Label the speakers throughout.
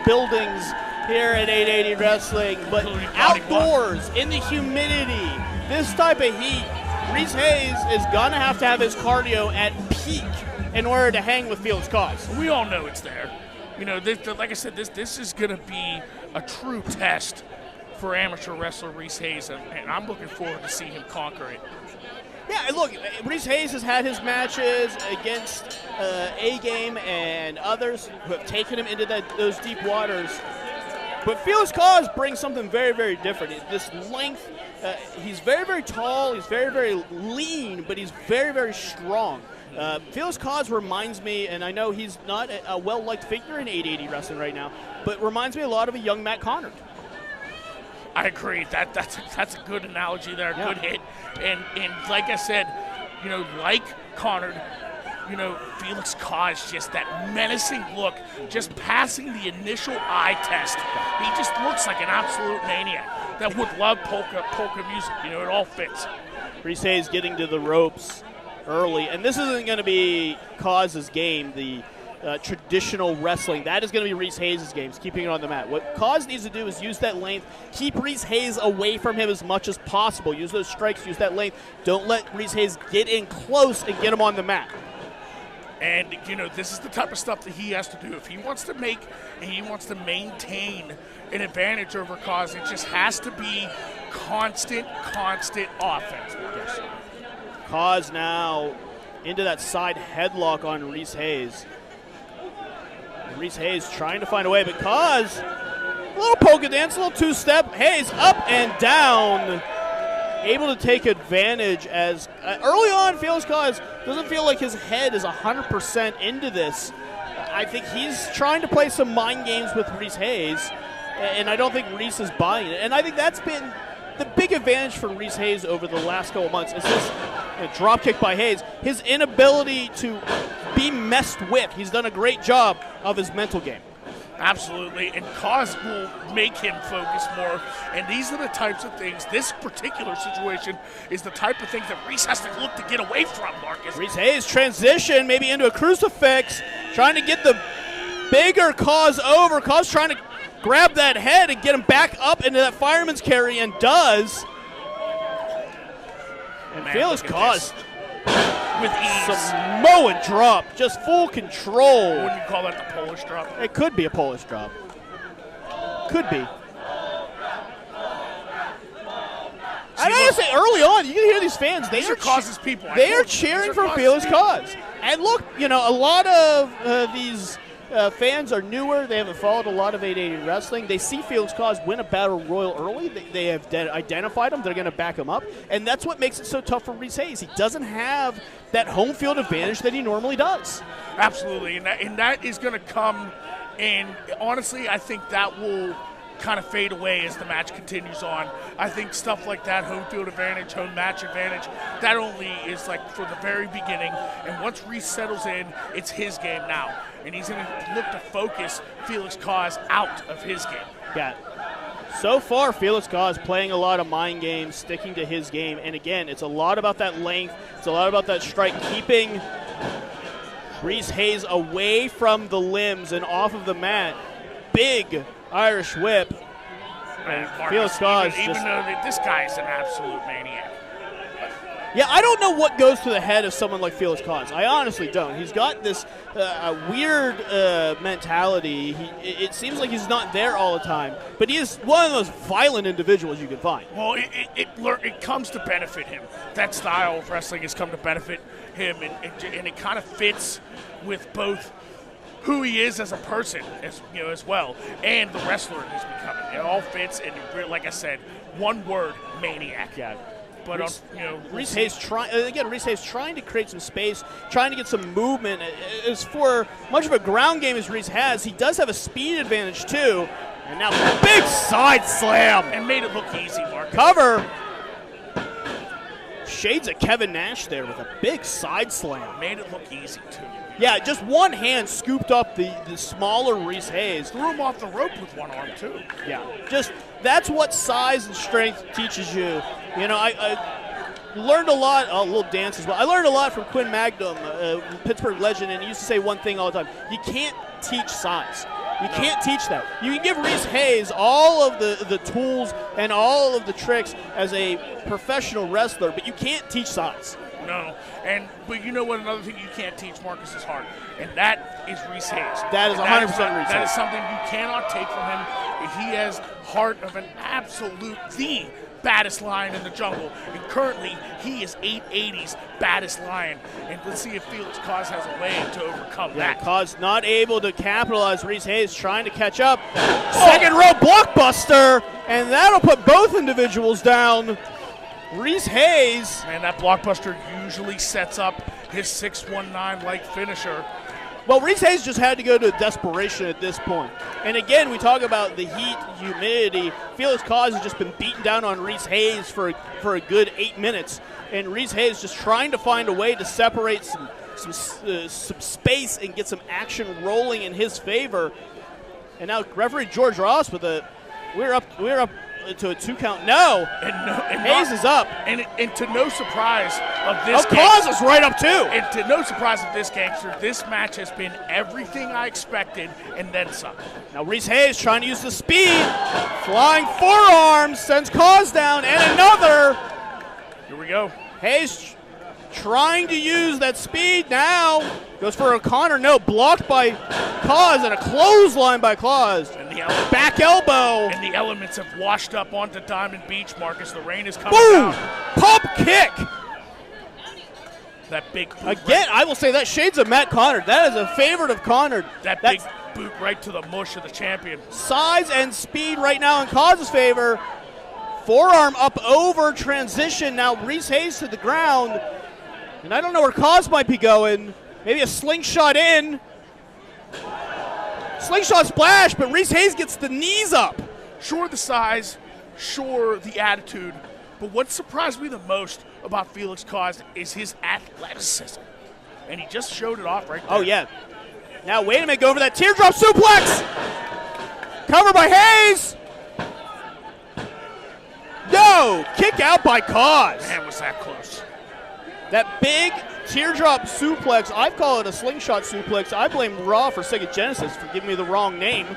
Speaker 1: buildings here at 880 Wrestling, but outdoors, in the humidity, this type of heat, Reese Hayes is going to have his cardio at peak in order to hang with Felix Cause.
Speaker 2: We all know it's there. You know, like I said, this is going to be a true test for amateur wrestler Reese Hayes, and I'm looking forward to see him conquer it.
Speaker 1: Yeah, look, Reese Hayes has had his matches against A-Game and others who have taken him into those deep waters. But Felix Cause brings something very, very different. This length, he's very, very tall, he's very, very lean, but he's very, very strong. Felix Cause reminds me, and I know he's not a well-liked figure in 880 Wrestling right now, but reminds me a lot of a young Matt Connard.
Speaker 2: I agree. That's a good analogy there,
Speaker 1: yeah.
Speaker 2: Good hit. And like I said, you know, like Connard, you know, Felix Cause, just that menacing look, just passing the initial eye test. He just looks like an absolute maniac that would love polka music. You know, it all fits.
Speaker 1: Reese Hayes getting to the ropes early, and this isn't going to be Cause's game, the traditional wrestling. That is going to be Reese Hayes' games, keeping it on the mat. What Cause needs to do is use that length, keep Reese Hayes away from him as much as possible. Use those strikes, use that length. Don't let Reese Hayes get in close and get him on the mat.
Speaker 2: And, you know, this is the type of stuff that he has to do. If he wants to make and he wants to maintain an advantage over Cause, it just has to be constant offense.
Speaker 1: Yes. Cause now into that side headlock on Reese Hayes. Reese Hayes trying to find a way, but Cause, a little polka dance, a little two-step. Hayes up and down, able to take advantage as early on Felix Cause doesn't feel like his head is 100% into this. I think he's trying to play some mind games with Reese Hayes, and I don't think Reese is buying it. And I think that's been the big advantage for Reese Hayes over the last couple months is this drop kick by Hayes. His inability to be messed with. He's done a great job of his mental game.
Speaker 2: Absolutely, and Cause will make him focus more, and these are the types of things, this particular situation is the type of things that Reese has to look to get away from, Marcus.
Speaker 1: Reese Hayes transition maybe into a crucifix, trying to get the bigger Cause over. Cause trying to grab that head and get him back up into that fireman's carry, and does. And Felix Cause
Speaker 2: with ease.
Speaker 1: Samoan drop, just full control.
Speaker 2: Wouldn't you call that the Polish drop?
Speaker 1: It could be a Polish drop. Could be. I gotta say, early on, you can hear these fans.
Speaker 2: These are Cause's people.
Speaker 1: They are cheering for Felix Cause. And look, you know, a lot of these fans are newer. They haven't followed a lot of 880 wrestling. They see Felix Cause win a battle royal early. They have identified him. They're going to back him up. And that's what makes it so tough for Reese Hayes. He doesn't have that home field advantage that he normally does.
Speaker 2: Absolutely. And that is going to come. And honestly, I think that will kind of fade away as the match continues on. I think stuff like that, home field advantage, home match advantage, that only is like for the very beginning. And once Reese settles in, it's his game now. And he's going to look to focus Felix Cause out of his game.
Speaker 1: Yeah. So far, Felix Cause playing a lot of mind games, sticking to his game. And again, it's a lot about that length. It's a lot about that strike, keeping Reese Hayes away from the limbs and off of the mat. Big Irish whip.
Speaker 2: And
Speaker 1: Felix Cause
Speaker 2: even though this guy is an absolute maniac.
Speaker 1: Yeah, I don't know what goes to the head of someone like Felix Cause. I honestly don't. He's got this weird mentality. It seems like he's not there all the time, but he is one of the most violent individuals you can find.
Speaker 2: Well, it comes to benefit him. That style of wrestling has come to benefit him, and it kind of fits with both who he is as a person, as well, and the wrestler he's becoming. It all fits, and like I said, one word: maniac.
Speaker 1: Yeah.
Speaker 2: But
Speaker 1: Reese Hayes trying to create some space, trying to get some movement. As for much of a ground game as Reese has, he does have a speed advantage too. And now big side slam
Speaker 2: and made it look easy, Mark.
Speaker 1: Cover. Shades of Kevin Nash there with a big side slam.
Speaker 2: Made it look easy too.
Speaker 1: Yeah, just one hand scooped up the smaller Reese Hayes.
Speaker 2: Threw him off the rope with one arm too.
Speaker 1: Yeah, just that's what size and strength teaches you. You know, I learned a lot, a little dance as well. I learned a lot from Quinn Magnum, Pittsburgh legend, and he used to say one thing all the time: you can't teach size. You can't teach that. You can give Reese Hayes all of the tools and all of the tricks as a professional wrestler, but you can't teach size.
Speaker 2: No, but you know what? Another thing you can't teach Marcus is heart, and that is Reese Hayes.
Speaker 1: That is 100% Reese Hayes.
Speaker 2: That is something you cannot take from him. He has heart of an absolute the baddest lion in the jungle, and currently he is 880's baddest lion. And let's see if Felix Cause has a way to overcome that.
Speaker 1: Cause not able to capitalize. Reese Hayes trying to catch up. Second row blockbuster, and that'll put both individuals down. Reese Hayes.
Speaker 2: Man, that blockbuster usually sets up his 619-like finisher.
Speaker 1: Well, Reese Hayes just had to go to desperation at this point. And again, we talk about the heat, humidity. Felix Cause has just been beaten down on Reese Hayes for a good 8 minutes. And Reese Hayes just trying to find a way to separate some space and get some action rolling in his favor. And now referee George Ross with we're up to a 2 count. No. And Hayes is up.
Speaker 2: And to no surprise of this
Speaker 1: Cause is right up too.
Speaker 2: And to no surprise of this gangster, this match has been everything I expected and then some.
Speaker 1: Now Reese Hayes trying to use the speed. Flying forearms, sends Cause down, and another.
Speaker 2: Here we go.
Speaker 1: Hayes trying to use that speed now. Goes for a Connor. No, blocked by Cause and a clothesline by Claus. And the back elbow.
Speaker 2: And the elements have washed up onto Diamond Beach, Marcus. The rain is coming
Speaker 1: Boom!
Speaker 2: down.
Speaker 1: Pump kick.
Speaker 2: That big boot.
Speaker 1: Again, I will say that shades of Matt Connor. That is a favorite of Connor.
Speaker 2: That's big boot right to the mush of the champion.
Speaker 1: Size and speed right now in Cause's favor. Forearm up over transition. Now Reese Hayes to the ground. And I don't know where Cause might be going. Maybe a slingshot in. Slingshot splash, but Reese Hayes gets the knees up.
Speaker 2: Sure the size, sure the attitude, but what surprised me the most about Felix Cause is his athleticism. And he just showed it off right there.
Speaker 1: Oh, yeah. Now, wait a minute, go for that teardrop suplex. Covered by Hayes. No, kick out by Cause.
Speaker 2: Man, was that close.
Speaker 1: That big teardrop suplex, I call it a slingshot suplex. I blame Raw for Sega Genesis for giving me the wrong name.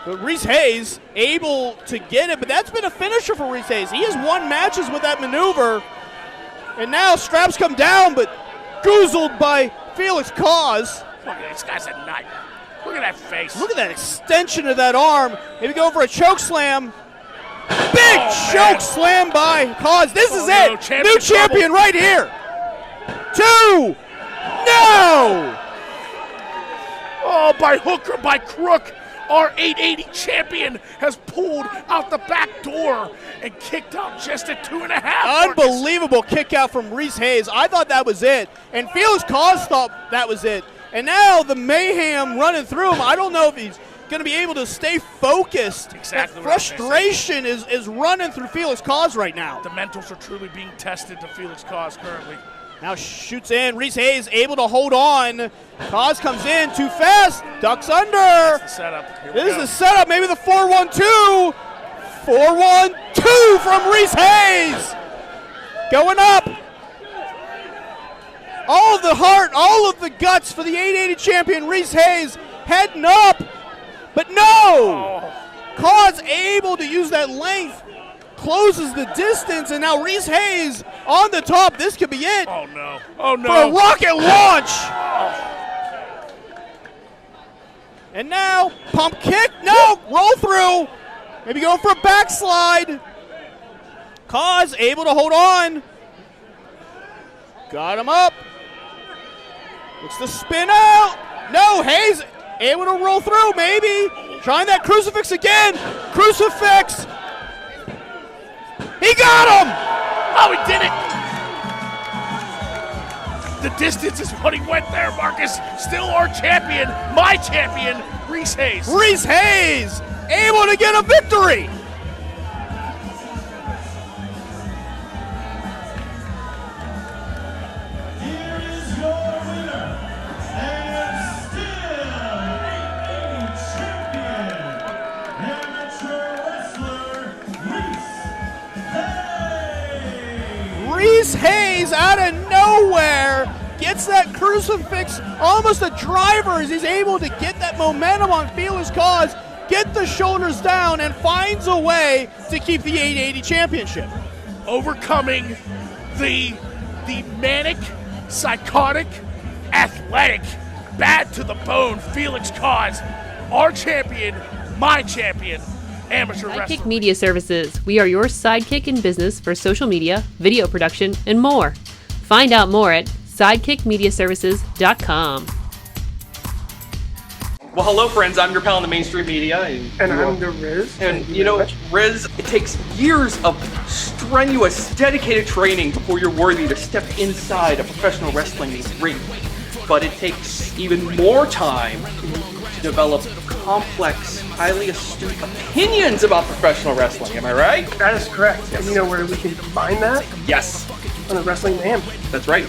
Speaker 1: But Reese Hayes able to get it, but that's been a finisher for Reese Hayes. He has won matches with that maneuver. And now straps come down, but goozled by Felix Cause.
Speaker 2: Look at this guy's a nut. Look at that face.
Speaker 1: Look at that extension of that arm. Maybe go for a choke slam. Big choke slam by Cause. This is it.
Speaker 2: No,
Speaker 1: new champion right here. 2. No.
Speaker 2: Oh, by hook or by crook, our 880 champion has pulled out the back door and kicked out just at 2.5.
Speaker 1: Unbelievable kick out from Reese Hayes. I thought that was it. And Felix Cause thought that was it. And now the mayhem running through him. I don't know if he's going to be able to stay focused.
Speaker 2: Exactly.
Speaker 1: That frustration is running through Felix Cause right now.
Speaker 2: The mentals are truly being tested to Felix Cause currently.
Speaker 1: Now shoots in. Reese Hayes able to hold on. Cause comes in too fast. Ducks under.
Speaker 2: That's the setup.
Speaker 1: This is the setup. Maybe the 4-1-2. 4-1-2 from Reese Hayes. Going up. All of the heart, all of the guts for the 880 champion Reese Hayes heading up. But no! Cause able to use that length, closes the distance, and now Reese Hayes on the top. This could be it.
Speaker 2: Oh, no. Oh, no.
Speaker 1: For a rocket launch. And now, pump kick. No, roll through. Maybe going for a backslide. Cause able to hold on. Got him up. Looks to spin out. No, Hayes able to roll through, maybe. Trying that crucifix again. Crucifix. He got him.
Speaker 2: Oh, he did it. The distance is what he went there, Marcus. Still our champion, my champion, Reese Hayes.
Speaker 1: Reese Hayes able to get a victory. Reese Hayes out of nowhere gets that crucifix, almost a driver, as he's able to get that momentum on Felix Cause, get the shoulders down, and finds a way to keep the 880 championship.
Speaker 2: Overcoming the manic, psychotic, athletic, bad to the bone Felix Cause, our champion, my champion, amateur wrestler.
Speaker 3: Sidekick Media Services. We are your sidekick in business for social media, video production, and more. Find out more at sidekickmediaservices.com.
Speaker 4: Well, hello, friends. I'm your pal in the mainstream media.
Speaker 5: And I'm the Riz.
Speaker 4: And you know, Riz, it takes years of strenuous, dedicated training before you're worthy to step inside a professional wrestling ring. But it takes even more time to develop complex, highly astute opinions about professional wrestling. Am I right?
Speaker 5: That is correct. And you know where we can find that?
Speaker 4: Yes.
Speaker 5: On the Wrestling Mayhem.
Speaker 4: That's right.